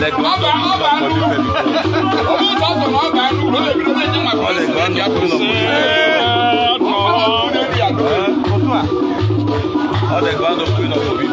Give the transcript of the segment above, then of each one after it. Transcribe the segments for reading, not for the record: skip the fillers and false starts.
the grand opening of Obi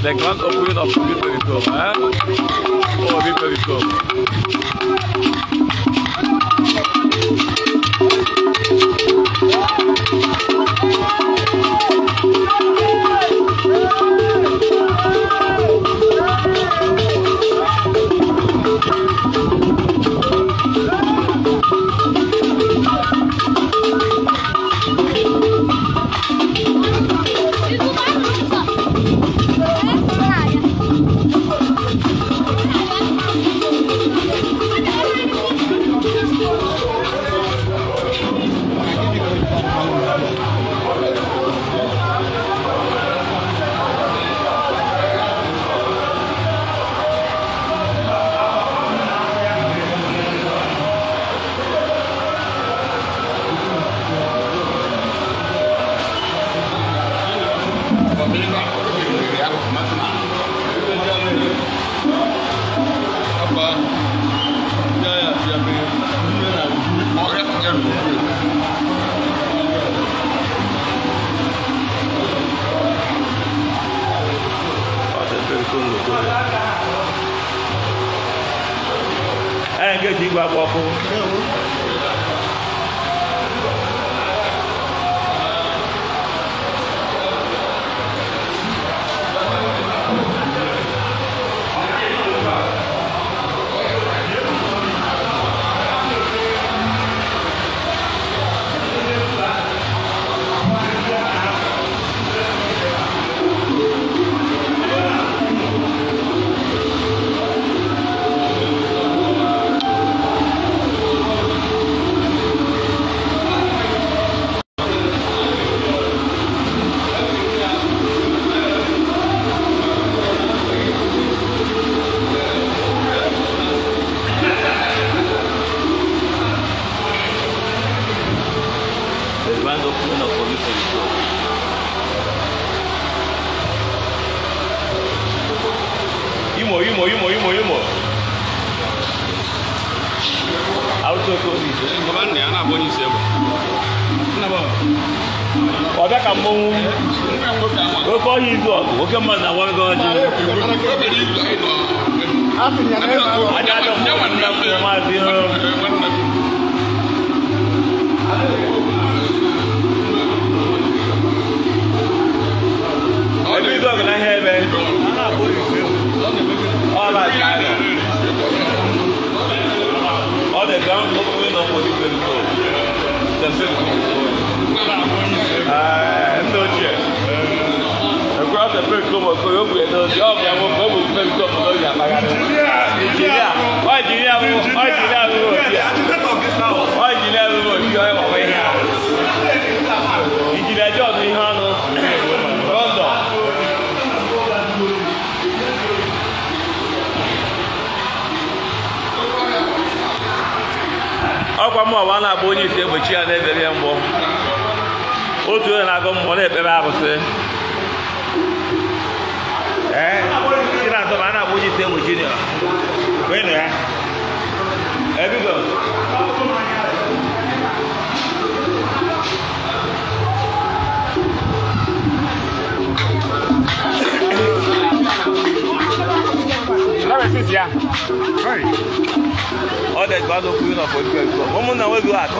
The grand opening of Vipericom, Oh, Vipericom. Soko. Kapan ya anak bonus ya, Bang? Kenapa? Ọbẹ̀ ka mọ ohun. Ó kọ́ yìí gbọ́, ó kẹ́ mọ̀ náà wọ́n gan jù. Adájọ́ mọ̀ nígbà fún ọmọ àti ọ̀rọ̀. Ẹbí dọ̀gì náà hẹ́ bẹ́ẹ̀. Ọba ìkàlẹ̀. Ọdẹ gan open up for the people. The same. No chair. Across the break, come on, go over and the job. I won't go with the top of the engineer. Why do you have engineer job in Hano? Rondo. Ọkwa mụ ọwa na-abụ onye isi egbochi ya na-ebere ya mgbọ. Otu onye na-agụ mmụọ na-ekpere arụsị. Ị na-atọ ma a na-abụ onye isi egbochi ya. Wee nụ ya. Ebigo. Yeah. Right. All that God of you for you. Woman now we go out.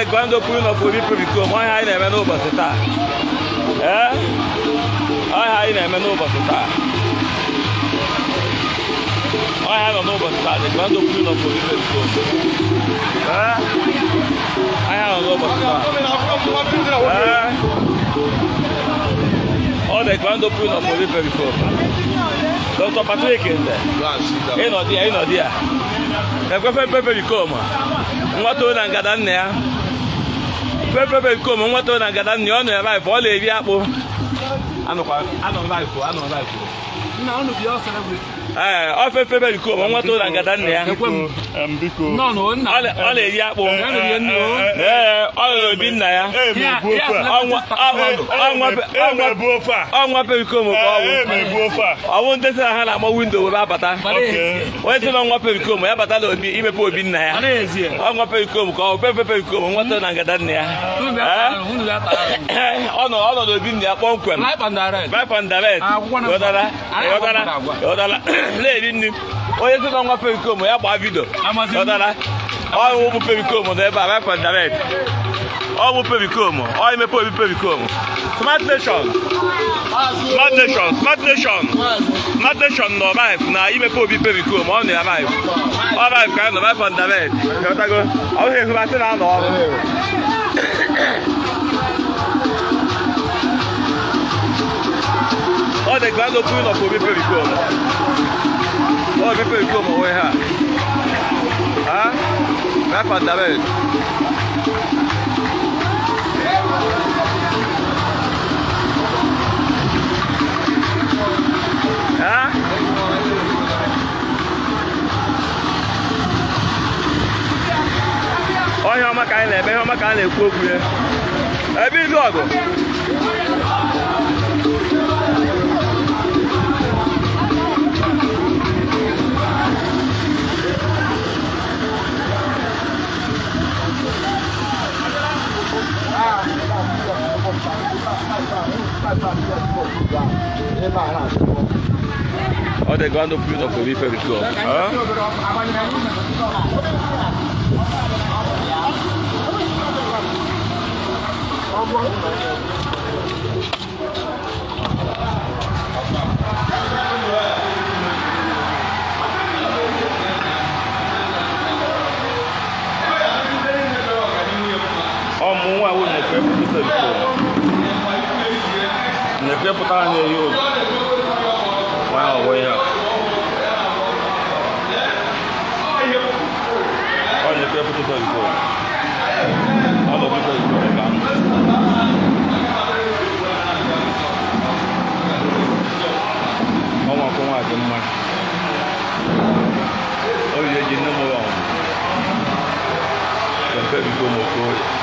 Quando puno fuori per il tuo mai hai nemmeno basetta. Hai nemmeno basetta. Hai no basetta, quando puno fuori per il tuo. Hai no basetta. Ora quando puno fuori per il tuo. Dottor Patrick e no dia. E qua per il coma. Nwato na ngada nne ya. Pepe come nwato na ngada nne ọ na life ọ na-eri akpụ. Anọ life. Na ọnụ bi ọsọ na ọ pepe come nwato na ngada nne ya. Biko. No, ọ na-eri akpụ. Ọ na-ebi nna ya. Ọnwa pepe come ka ọ bụ ndị sị ha na-ama windo webe abata. Onye sị na ọnwa pepe come ya bata n'obi imepe obi nna ya. Ọnwa pepe come ka ọ bụ pepe come nwato na ngada nne ya. Ọ nọ n'obi nna ya kpọmkwem. Life and direct. Yọdara. Na-eri nri. Onye sị na ọnwa pepe come ya gbaa vidio. Yọdara. Ọ bụ pepe come n'ebe a life and direct. Ọ bụ pepe come. Ọ imepe obi pepe come. Smart nation no life na imepe obi pepe come ọ na life. Ọ life ka no life and direct. Yọtago. Ọ bụ ihe basị na ọrụ. All the grand opening of Obi Pericom. Obi Pericom away here. Life and direct. Onye ọma ka anyị na-eme, ihe ọma ka a na-ekwu okwu ya. Ebe ilu ọgụ. Oh, they're going to put up a very good. Para na-eyi obi. Nwa ọwụ ihe a. Ọ na-ekwe foto biko. Ọ nọ biko ebe ahụ. Ọnwa akwụkwọ nwa dị mma. Ọ yi eji nne m ụlọ. Kempe biko m okoye.